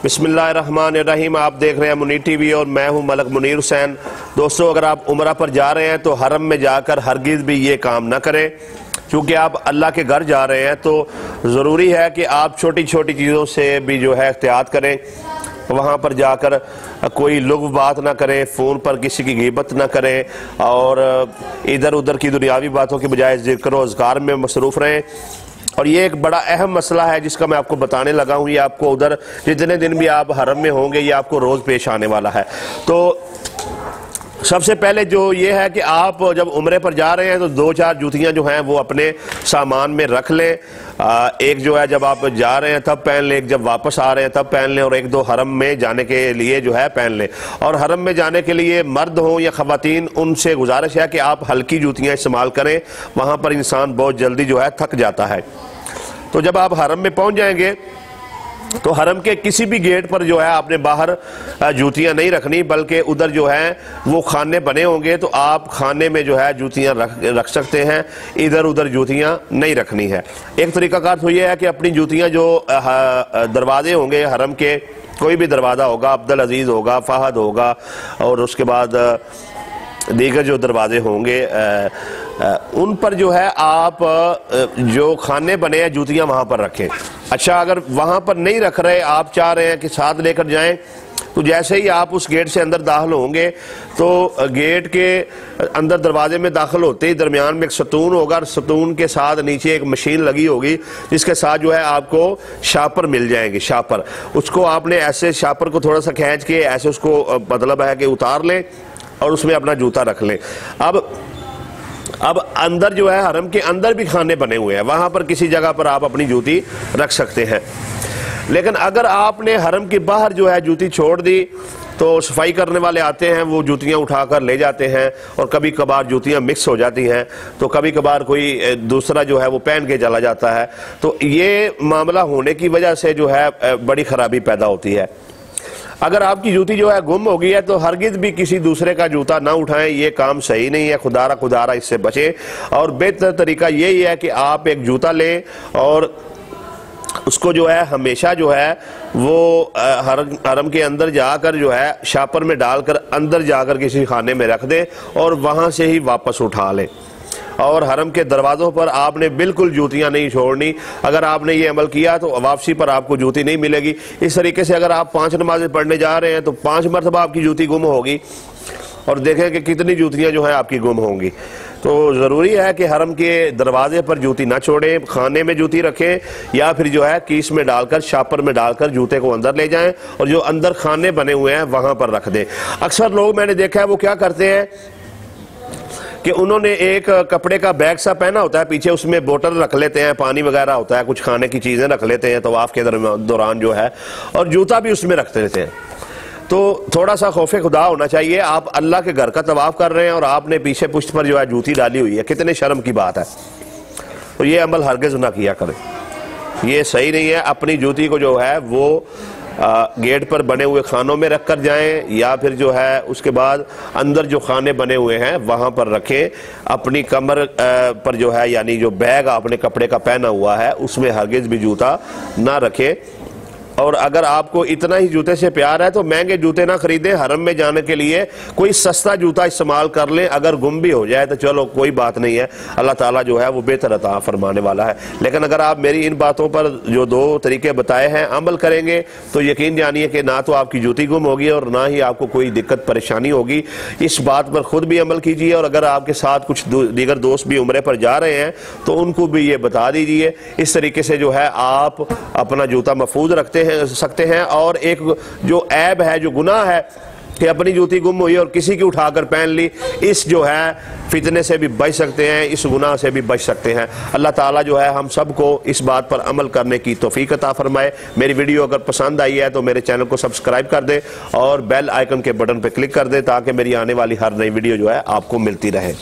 बिस्मिल्लाहिर्रहमानिर्रहीम। आप देख रहे हैं मुनीर टीवी और मैं हूं मलक मुनीर हुसैन। दोस्तों, अगर आप उम्रा पर जा रहे हैं तो हरम में जाकर हरगिज़ भी ये काम ना करें, क्योंकि आप अल्लाह के घर जा रहे हैं तो ज़रूरी है कि आप छोटी छोटी चीज़ों से भी जो है एहतियात करें। वहाँ पर जाकर कोई लुग़्व बात ना करें, फ़ोन पर किसी की ग़ीबत ना करें और इधर उधर की दुनियावी बातों के बजाय ज़िक्र और अज़कार में मसरूफ़ रहें। और ये एक बड़ा अहम मसला है जिसका मैं आपको बताने लगा हूँ। ये आपको उधर जितने दिन भी आप हरम में होंगे ये आपको रोज़ पेश आने वाला है। तो सबसे पहले जो ये है कि आप जब उम्रे पर जा रहे हैं तो 2-4 जूतियाँ जो हैं वो अपने सामान में रख लें। एक जो है जब आप जा रहे हैं तब पहन लें, एक जब वापस आ रहे हैं तब पहन लें, और 1-2 हरम में जाने के लिए जो है पहन लें। और हरम में जाने के लिए मर्द हों या ख़वातीन, उनसे गुजारिश है कि आप हल्की जूतियाँ इस्तेमाल करें। वहाँ पर इंसान बहुत जल्दी जो है थक जाता है। तो जब आप हरम में पहुँच जाएंगे तो हरम के किसी भी गेट पर जो है आपने बाहर जूतियां नहीं रखनी, बल्कि उधर जो है वो खाने बने होंगे तो आप खाने में जो है जूतियां रख सकते हैं। इधर उधर जूतियां नहीं रखनी है। एक तरीकाकार तो ये है कि अपनी जूतियां जो दरवाजे होंगे हरम के, कोई भी दरवाज़ा होगा, अब्दुल अजीज़ होगा, फ़हद होगा और उसके बाद दीगर जो दरवाजे होंगे उन पर जो है आप जो खाने बने हैं जूतियां वहां पर रखें। अच्छा, अगर वहां पर नहीं रख रहे, आप चाह रहे हैं कि साथ लेकर जाएं, तो जैसे ही आप उस गेट से अंदर दाखिल होंगे तो गेट के अंदर दरवाजे में दाखिल होते ही दरमियान में एक सतून होगा और सतून के साथ नीचे एक मशीन लगी होगी जिसके साथ जो है आपको शापर मिल जाएंगे। शापर, उसको आपने ऐसे शापर को थोड़ा सा खींच के ऐसे उसको मतलब है कि उतार लें और उसमें अपना जूता रख लें। अब अंदर जो है हरम के अंदर भी खाने बने हुए हैं, वहां पर किसी जगह पर आप अपनी जूती रख सकते हैं। लेकिन अगर आपने हरम के बाहर जो है जूती छोड़ दी तो सफाई करने वाले आते हैं, वो जूतियां उठाकर ले जाते हैं और कभी कभार जूतियां मिक्स हो जाती हैं, तो कभी कभार कोई दूसरा जो है वो पहन के चला जाता है। तो ये मामला होने की वजह से जो है बड़ी खराबी पैदा होती है। अगर आपकी जूती जो है गुम हो गई है तो हरगिज़ भी किसी दूसरे का जूता ना उठाएं, ये काम सही नहीं है। खुदारा इससे बचें। और बेहतर तरीका यही है कि आप एक जूता लें और उसको जो है हमेशा जो है वो हरम के अंदर जाकर जो है शापर में डालकर अंदर जाकर किसी खाने में रख दें और वहाँ से ही वापस उठा लें। और हरम के दरवाज़ों पर आपने बिल्कुल जूतियां नहीं छोड़नी। अगर आपने ये अमल किया तो वापसी पर आपको जूती नहीं मिलेगी। इस तरीके से अगर आप 5 नमाज़ें पढ़ने जा रहे हैं तो 5 मरतबा आपकी जूती गुम होगी और देखें कि कितनी जूतियां जो हैं आपकी गुम होंगी। तो ज़रूरी है कि हरम के दरवाजे पर जूती ना छोड़ें, खाने में जूती रखें या फिर जो है कीस में डालकर शापर में डालकर जूते को अंदर ले जाएं और जो अंदर खाने बने हुए हैं वहाँ पर रख दें। अक्सर लोग मैंने देखा है वो क्या करते हैं कि उन्होंने एक कपड़े का बैग सा पहना होता है, पीछे उसमें बोतल रख लेते हैं, पानी वगैरह होता है, कुछ खाने की चीज़ें रख लेते हैं तवाफ के दौरान जो है, और जूता भी उसमें रख लेते हैं। तो थोड़ा सा खौफ खुदा होना चाहिए। आप अल्लाह के घर का तवाफ कर रहे हैं और आपने पीछे पुश्त पर जो है जूती डाली हुई है, कितने शर्म की बात है। तो ये अमल हरगिज़ ना किया करें, ये सही नहीं है। अपनी जूती को जो है वो गेट पर बने हुए खानों में रख कर जाएं या फिर जो है उसके बाद अंदर जो खाने बने हुए हैं वहाँ पर रखें। अपनी कमर पर जो है यानी जो बैग आपने कपड़े का पहना हुआ है उसमें हरगिज़ भी जूता ना रखें। और अगर आपको इतना ही जूते से प्यार है तो महंगे जूते ना खरीदें। हरम में जाने के लिए कोई सस्ता जूता इस्तेमाल कर लें। अगर गुम भी हो जाए तो चलो कोई बात नहीं है, अल्लाह ताला जो है वो बेहतर अता फरमाने वाला है। लेकिन अगर आप मेरी इन बातों पर जो 2 तरीके बताए हैं अमल करेंगे तो यकीन जानिए कि ना तो आपकी जूती गुम होगी और ना ही आपको कोई दिक्कत परेशानी होगी। इस बात पर खुद भी अमल कीजिए और अगर आपके साथ कुछ दीगर दोस्त भी उम्रे पर जा रहे हैं तो उनको भी ये बता दीजिए। इस तरीके से जो है आप अपना जूता महफूज सकते हैं। और एक जो ऐब है, जो गुनाह है कि अपनी जूती गुम हुई और किसी की उठाकर पहन ली, इस जो है फितने से भी बच सकते हैं, इस गुनाह से भी बच सकते हैं। अल्लाह ताला जो है हम सबको इस बात पर अमल करने की तौफीक अता फरमाए। मेरी वीडियो अगर पसंद आई है तो मेरे चैनल को सब्सक्राइब कर दें और बेल आइकन के बटन पर क्लिक कर दें ताकि मेरी आने वाली हर नई वीडियो जो है आपको मिलती रहे।